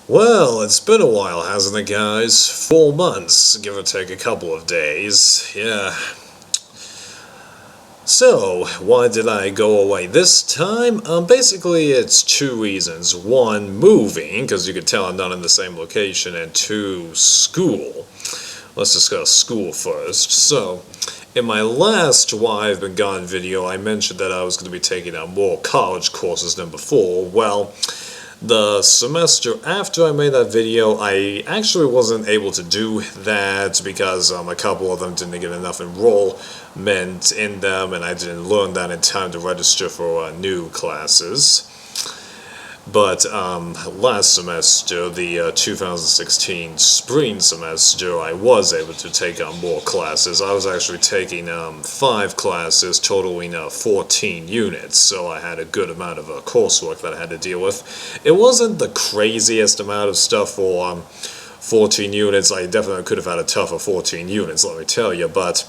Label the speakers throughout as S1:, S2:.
S1: Well, it's been a while, hasn't it, guys? 4 months, give or take a couple of days. Yeah. So, why did I go away this time? Basically, it's two reasons. One, moving, because you could tell I'm not in the same location, and two, school. Let's discuss school first. So, in my last Why I've Been Gone video, I mentioned that I was going to be taking out more college courses than before. Well, the semester after I made that video, I actually wasn't able to do that because a couple of them didn't get enough enrollment in them, and I didn't learn that in time to register for new classes. But last semester, the 2016 spring semester, I was able to take on more classes. I was actually taking 5 classes, totaling 14 units, so I had a good amount of coursework that I had to deal with. It wasn't the craziest amount of stuff for 14 units. I definitely could have had a tougher 14 units, let me tell you, but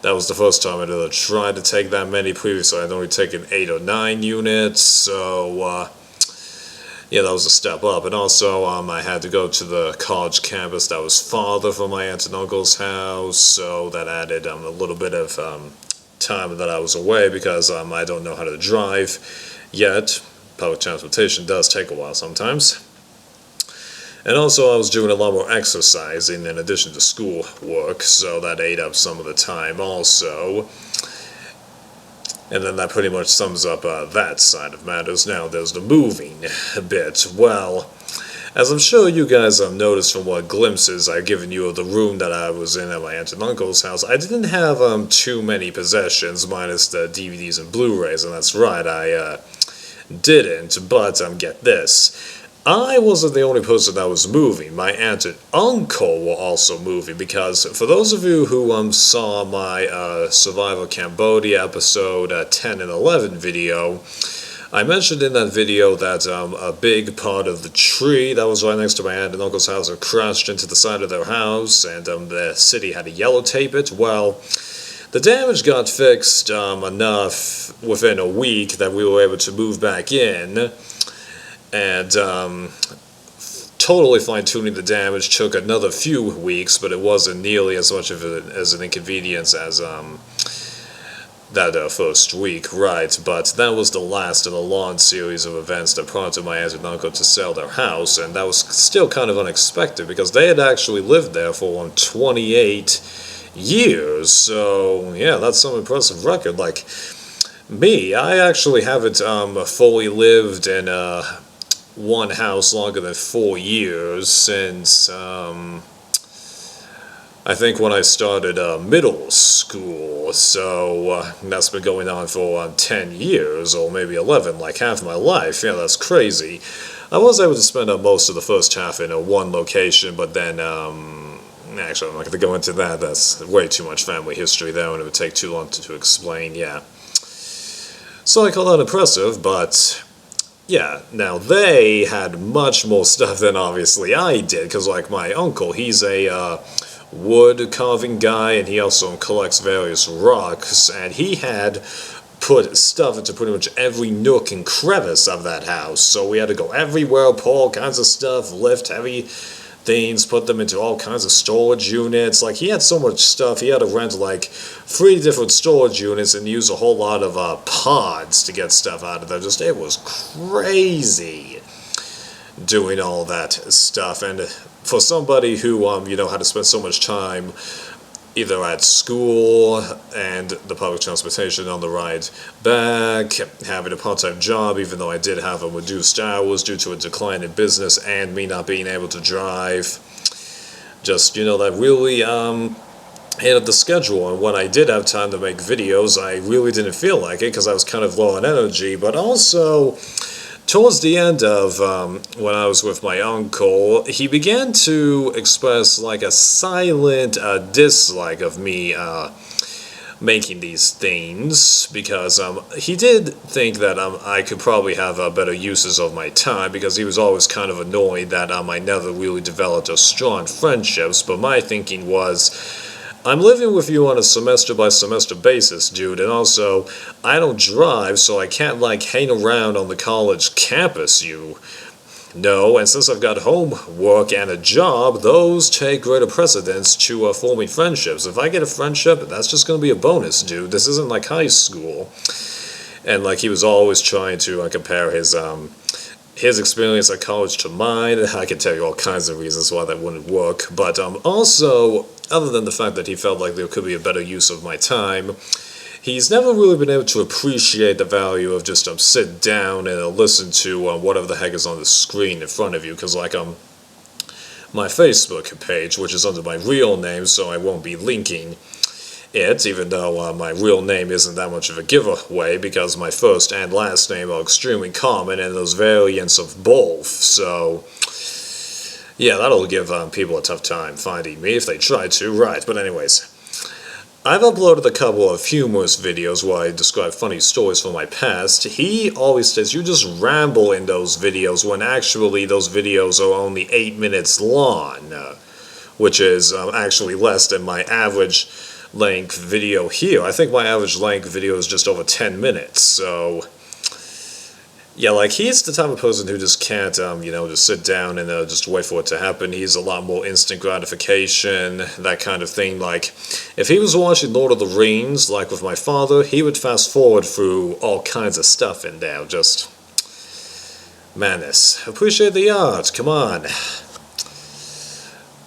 S1: that was the first time I'd ever tried to take that many. Previously, I'd only taken 8 or 9 units, so yeah, that was a step up. And also, I had to go to the college campus that was farther from my aunt and uncle's house, so that added a little bit of time that I was away because I don't know how to drive yet. Public transportation does take a while sometimes. And also, I was doing a lot more exercising in addition to school work, so that ate up some of the time also. And then that pretty much sums up that side of matters. Now there's the moving bit. Well, as I'm sure you guys have noticed from what glimpses I've given you of the room that I was in at my aunt and uncle's house, I didn't have too many possessions minus the DVDs and Blu-rays, and that's right, I didn't. But get this. I wasn't the only person that was moving. My aunt and uncle were also moving because for those of you who saw my Survival Cambodia episode 10 and 11 video, I mentioned in that video that a big part of the tree that was right next to my aunt and uncle's house had crashed into the side of their house, and the city had to yellow tape it. Well, the damage got fixed enough within a week that we were able to move back in. And totally fine-tuning the damage took another few weeks, but it wasn't nearly as much of as an inconvenience as that first week, right? But that was the last in a long series of events that prompted my aunt and uncle to sell their house, and that was still kind of unexpected because they had actually lived there for 28 years. So yeah, that's some impressive record. Like me, I actually haven't fully lived in one house longer than 4 years since I think when I started middle school, so that's been going on for 10 years or maybe 11, like half my life. Yeah, that's crazy. I was able to spend most of the first half in one location, but then actually I'm not going to go into that. That's way too much family history there, and it would take too long to explain. Yeah, so I call that impressive, but yeah, now they had much more stuff than obviously I did, because like my uncle, he's a wood carving guy, and he also collects various rocks, and he had put stuff into pretty much every nook and crevice of that house, so we had to go everywhere, pull all kinds of stuff, lift heavy things, put them into all kinds of storage units. Like, he had so much stuff, he had to rent like 3 different storage units and use a whole lot of pods to get stuff out of there. Just, it was crazy doing all that stuff. And for somebody who had to spend so much time either at school and the public transportation on the ride back, having a part-time job, even though I did have a reduced hours due to a decline in business and me not being able to drive, just, that really hit at the schedule. And when I did have time to make videos, I really didn't feel like it because I was kind of low on energy. But also, towards the end of when I was with my uncle, he began to express like a silent dislike of me making these things, because he did think that I could probably have better uses of my time, because he was always kind of annoyed that I never really developed a strong friendships. But my thinking was, I'm living with you on a semester-by-semester basis, dude, and also, I don't drive, so I can't, like, hang around on the college campus, No, and since I've got homework and a job, those take greater precedence to forming friendships. If I get a friendship, that's just going to be a bonus, dude. This isn't like high school. And like he was always trying to compare his experience at college to mine. I could tell you all kinds of reasons why that wouldn't work. But also, other than the fact that he felt like there could be a better use of my time, he's never really been able to appreciate the value of just sit down and listen to whatever the heck is on the screen in front of you. Because like my Facebook page, which is under my real name, so I won't be linking it, even though my real name isn't that much of a giveaway, because my first and last name are extremely common and there's variants of both. So yeah, that'll give people a tough time finding me if they try to. Right, but anyways, I've uploaded a couple of humorous videos where I describe funny stories from my past. He always says you just ramble in those videos when actually those videos are only 8 minutes long, which is actually less than my average length video here. I think my average length video is just over 10 minutes, so yeah, like he's the type of person who just can't, just sit down and just wait for it to happen. He's a lot more instant gratification, that kind of thing. Like, if he was watching Lord of the Rings, like with my father, he would fast forward through all kinds of stuff in there. Just madness. Appreciate the art. Come on.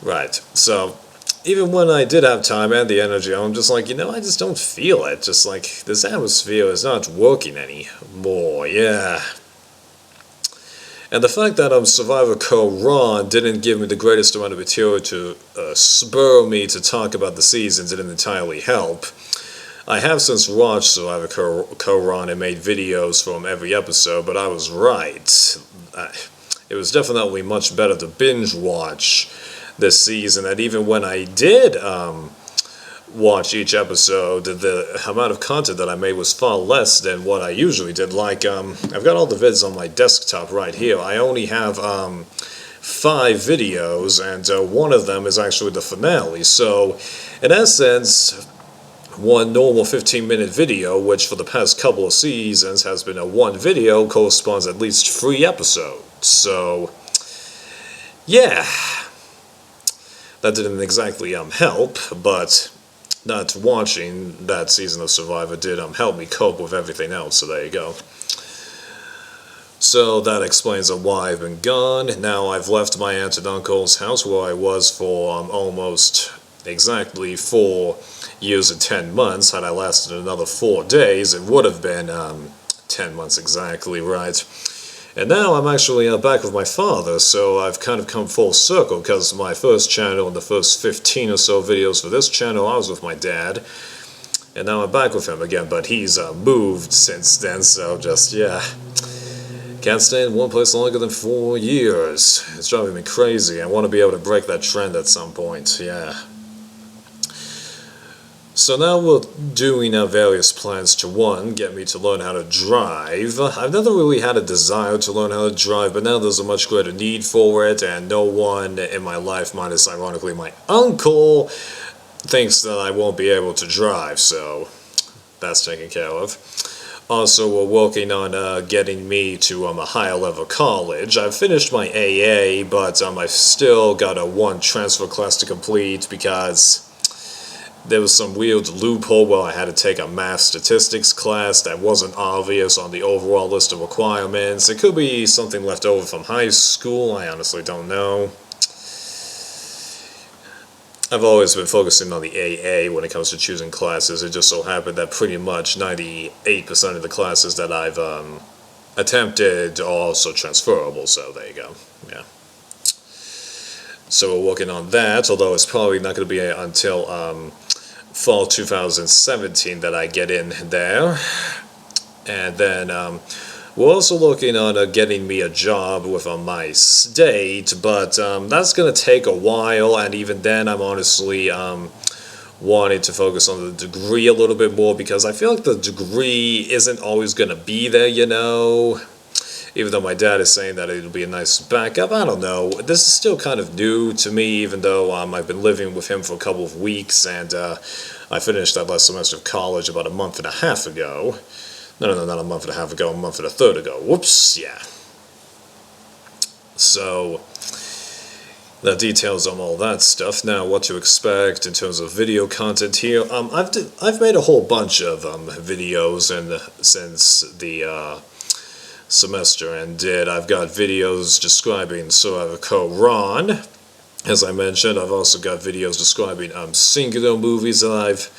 S1: Right. So even when I did have time and the energy, I'm just like, I just don't feel it. Just like, this atmosphere is not working anymore. Yeah. And the fact that Survivor Co-Ron didn't give me the greatest amount of material to spur me to talk about the season didn't entirely help. I have since watched Survivor Co-Ron and made videos from every episode, but I was right. It was definitely much better to binge watch this season, and even when I did watch each episode, the amount of content that I made was far less than what I usually did. Like, I've got all the vids on my desktop right here. I only have 5 videos, and one of them is actually the finale. So, in essence, one normal 15-minute video, which for the past couple of seasons has been a one video, corresponds at least 3 episodes. So, yeah. That didn't exactly help, but not watching that season of Survivor did help me cope with everything else, so there you go. So that explains why I've been gone. Now I've left my aunt and uncle's house where I was for almost exactly 4 years and 10 months. Had I lasted another 4 days, it would have been 10 months exactly, right? And now I'm actually back with my father, so I've kind of come full circle, because my first channel and the first 15 or so videos for this channel, I was with my dad, and now I'm back with him again, but he's moved since then, so just, yeah. Can't stay in one place longer than 4 years. It's driving me crazy. I want to be able to break that trend at some point, yeah. So now we're doing various plans to, 1, get me to learn how to drive. I've never really had a desire to learn how to drive, but now there's a much greater need for it, and no one in my life, minus ironically my uncle, thinks that I won't be able to drive, so that's taken care of. Also, we're working on getting me to a higher level college. I've finished my AA, but I've still got a 1 transfer class to complete because there was some weird loophole where I had to take a math statistics class that wasn't obvious on the overall list of requirements. It could be something left over from high school, I honestly don't know. I've always been focusing on the AA when it comes to choosing classes. It just so happened that pretty much 98% of the classes that I've attempted are also transferable, so there you go, yeah. So we're working on that, although it's probably not going to be until fall 2017 that I get in there. And then we're also looking on getting me a job with my state, but that's going to take a while, and even then I'm honestly wanting to focus on the degree a little bit more, because I feel like the degree isn't always going to be there, even though my dad is saying that it'll be a nice backup. I don't know. This is still kind of new to me, even though I've been living with him for a couple of weeks, and I finished that last semester of college about a month and a half ago. No, not a month and a half ago, a month and a third ago. Whoops, yeah. So the details on all that stuff. Now, what to expect in terms of video content here. I've made a whole bunch of videos since the semester ended. I've got videos describing Survivor Quran. As I mentioned, I've also got videos describing singular movies that I've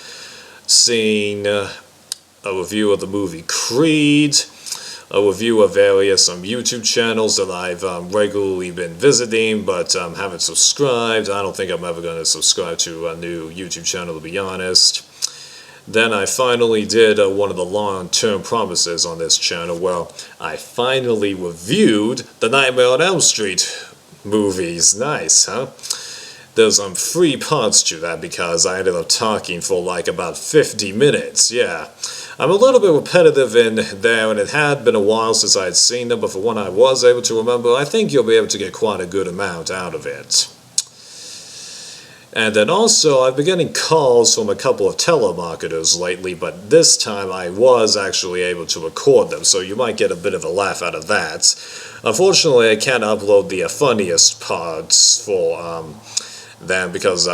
S1: seen, a review of the movie Creed, a review of various YouTube channels that I've regularly been visiting but haven't subscribed. I don't think I'm ever going to subscribe to a new YouTube channel, to be honest. Then I finally did one of the long-term promises on this channel. Well, I finally reviewed the Nightmare on Elm Street movies. Nice, huh? There's 3 parts to that because I ended up talking for like about 50 minutes. Yeah, I'm a little bit repetitive in there, and it had been a while since I had seen them, but for one I was able to remember, I think you'll be able to get quite a good amount out of it. And then also, I've been getting calls from a couple of telemarketers lately, but this time I was actually able to record them, so you might get a bit of a laugh out of that. Unfortunately, I can't upload the funniest parts for them because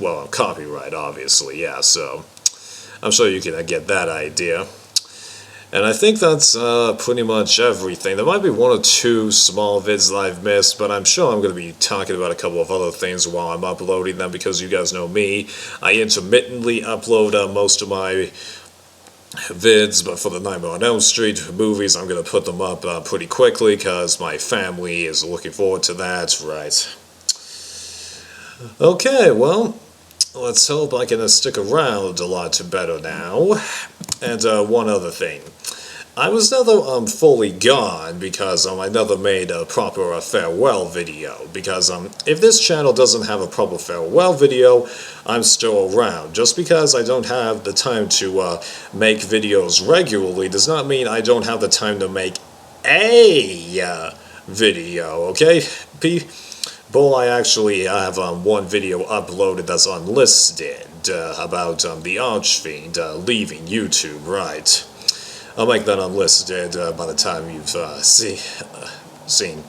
S1: well, copyright, obviously, yeah, so I'm sure you can get that idea. And I think that's pretty much everything. There might be 1 or 2 small vids that I've missed, but I'm sure I'm going to be talking about a couple of other things while I'm uploading them, because you guys know me. I intermittently upload most of my vids, but for the Nightmare on Elm Street movies, I'm going to put them up pretty quickly, because my family is looking forward to that, right? Okay, well, let's hope I can stick around a lot better now. And one other thing. I was never fully gone because I never made a proper farewell video. Because if this channel doesn't have a proper farewell video, I'm still around. Just because I don't have the time to make videos regularly does not mean I don't have the time to make a video, okay? People, I actually have one video uploaded that's unlisted about the Archfiend leaving YouTube, right? I'll make that unlisted by the time you've seen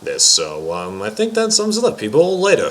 S1: this. So I think that sums it up, people. Later.